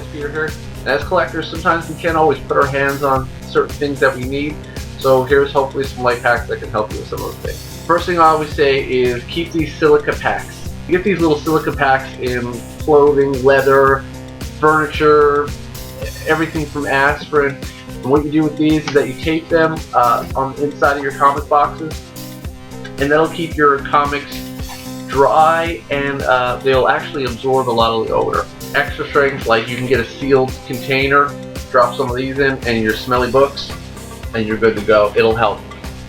GENEPAULACEPETER here. And as collectors, sometimes we can't always put our hands on certain things that we need. So here's hopefully some life hacks that can help you with some of those things. First thing I always say is keep these silica packs. You get these little silica packs in clothing, leather, furniture, everything from aspirin. And what you do with these is that you tape them on the inside of your comic boxes, and that'll keep your comics dry, and they'll actually absorb a lot of the odor. Extra strength, like you can get a sealed container, drop some of these in, and your smelly books, and you're good to go. It'll help.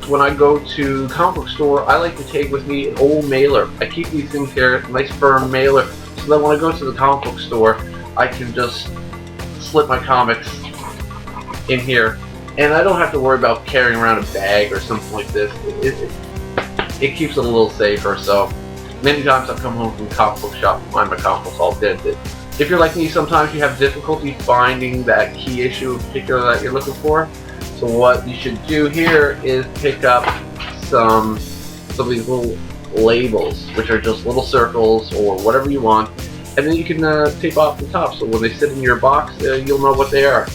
When I go to the comic book store, I like to take with me an old mailer. I keep these things here, a nice firm mailer, so that when I go to the comic book store, I can just slip my comics in here, and I don't have to worry about carrying around a bag or something like this. It keeps it a little safer. So many times I've come home from the comic book shop and find my comic books all dented. If you're like me, sometimes you have difficulty finding that key issue in particular that you're looking for. So what you should do here is pick up some of these little labels, which are just little circles or whatever you want, and then you can tape off the top, so when they sit in your box, you'll know what they are.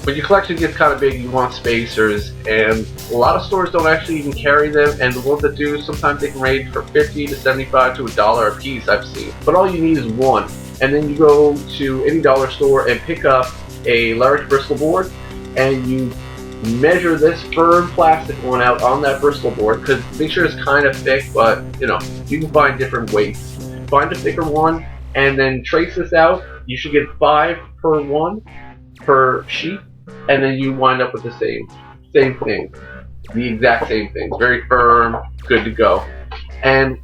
When your collection gets kind of big, you want spacers, and a lot of stores don't actually even carry them, and the ones that do, sometimes they can range from $50 to $75 to $1 a piece, I've seen. But all you need is one, and then you go to any dollar store and pick up a large Bristol board, and you measure this firm plastic one out on that Bristol board, because make sure it's kind of thick, but you know, you can find different weights. Find a thicker one, and then trace this out. You should get 5 per one per sheet, and then you wind up with the same thing, the exact same thing, very firm, good to go. And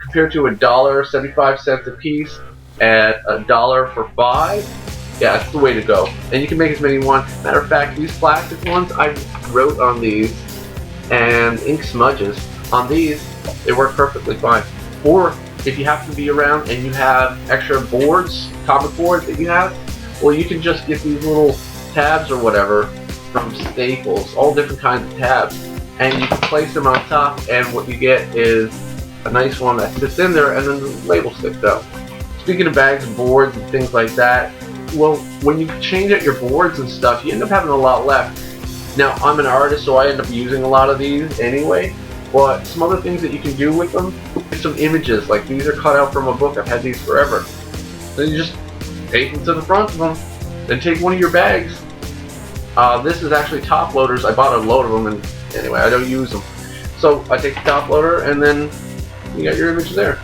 compared to $1.75 a piece at $1 for 5, yeah, that's the way to go. And you can make as many you want. Matter of fact, these plastic ones, I wrote on these, and ink smudges on these, they work perfectly fine. Or if you happen to be around and you have extra boards, comic boards that you have, well, you can just get these little tabs or whatever from Staples, all different kinds of tabs, and you can place them on top, and what you get is a nice one that sits in there, and then the label sticks out. Speaking of bags and boards and things like that, well, when you change out your boards and stuff, you end up having a lot left. Now, I'm an artist, so I end up using a lot of these anyway, but some other things that you can do with them, some images, like these are cut out from a book. I've had these forever. Then you just tape them to the front of them, then take one of your bags. This is actually top loaders. I bought a load of them, and anyway, I don't use them. So I take the top loader, and then you got your image there.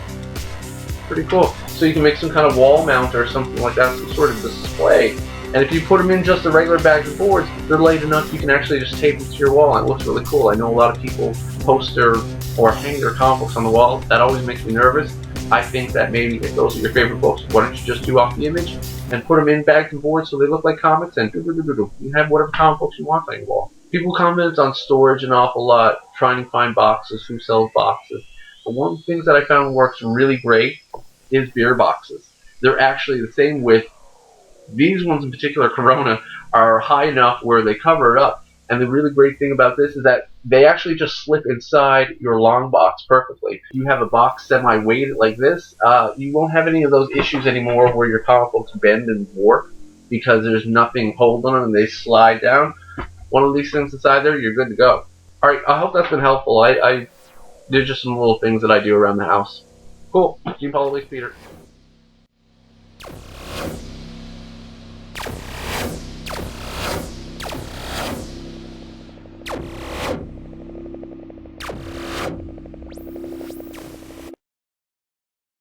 Pretty cool. So you can make some kind of wall mount or something like that, some sort of display. And if you put them in just the regular bags of boards, they're light enough you can actually just tape them to your wall, and it looks really cool. I know a lot of people post their or hang their comic books on the wall. That always makes me nervous. I think that maybe if those are your favorite books, why don't you just do off the image and put them in bags and boards so they look like comics, and you can have whatever comic books you want on your wall. People comment on storage an awful lot, trying to find boxes, who sells boxes. But one of the things that I found works really great is beer boxes. They're actually the same width. These ones in particular, Corona, are high enough where they cover it up. And the really great thing about this is that they actually just slip inside your long box perfectly. If you have a box semi-weighted like this, you won't have any of those issues anymore where your comic books bend and warp because there's nothing holding them and they slide down. One of these things inside there, you're good to go. Alright, I hope that's been helpful. They're just some little things that I do around the house. Cool. GENEPAULACEPETER.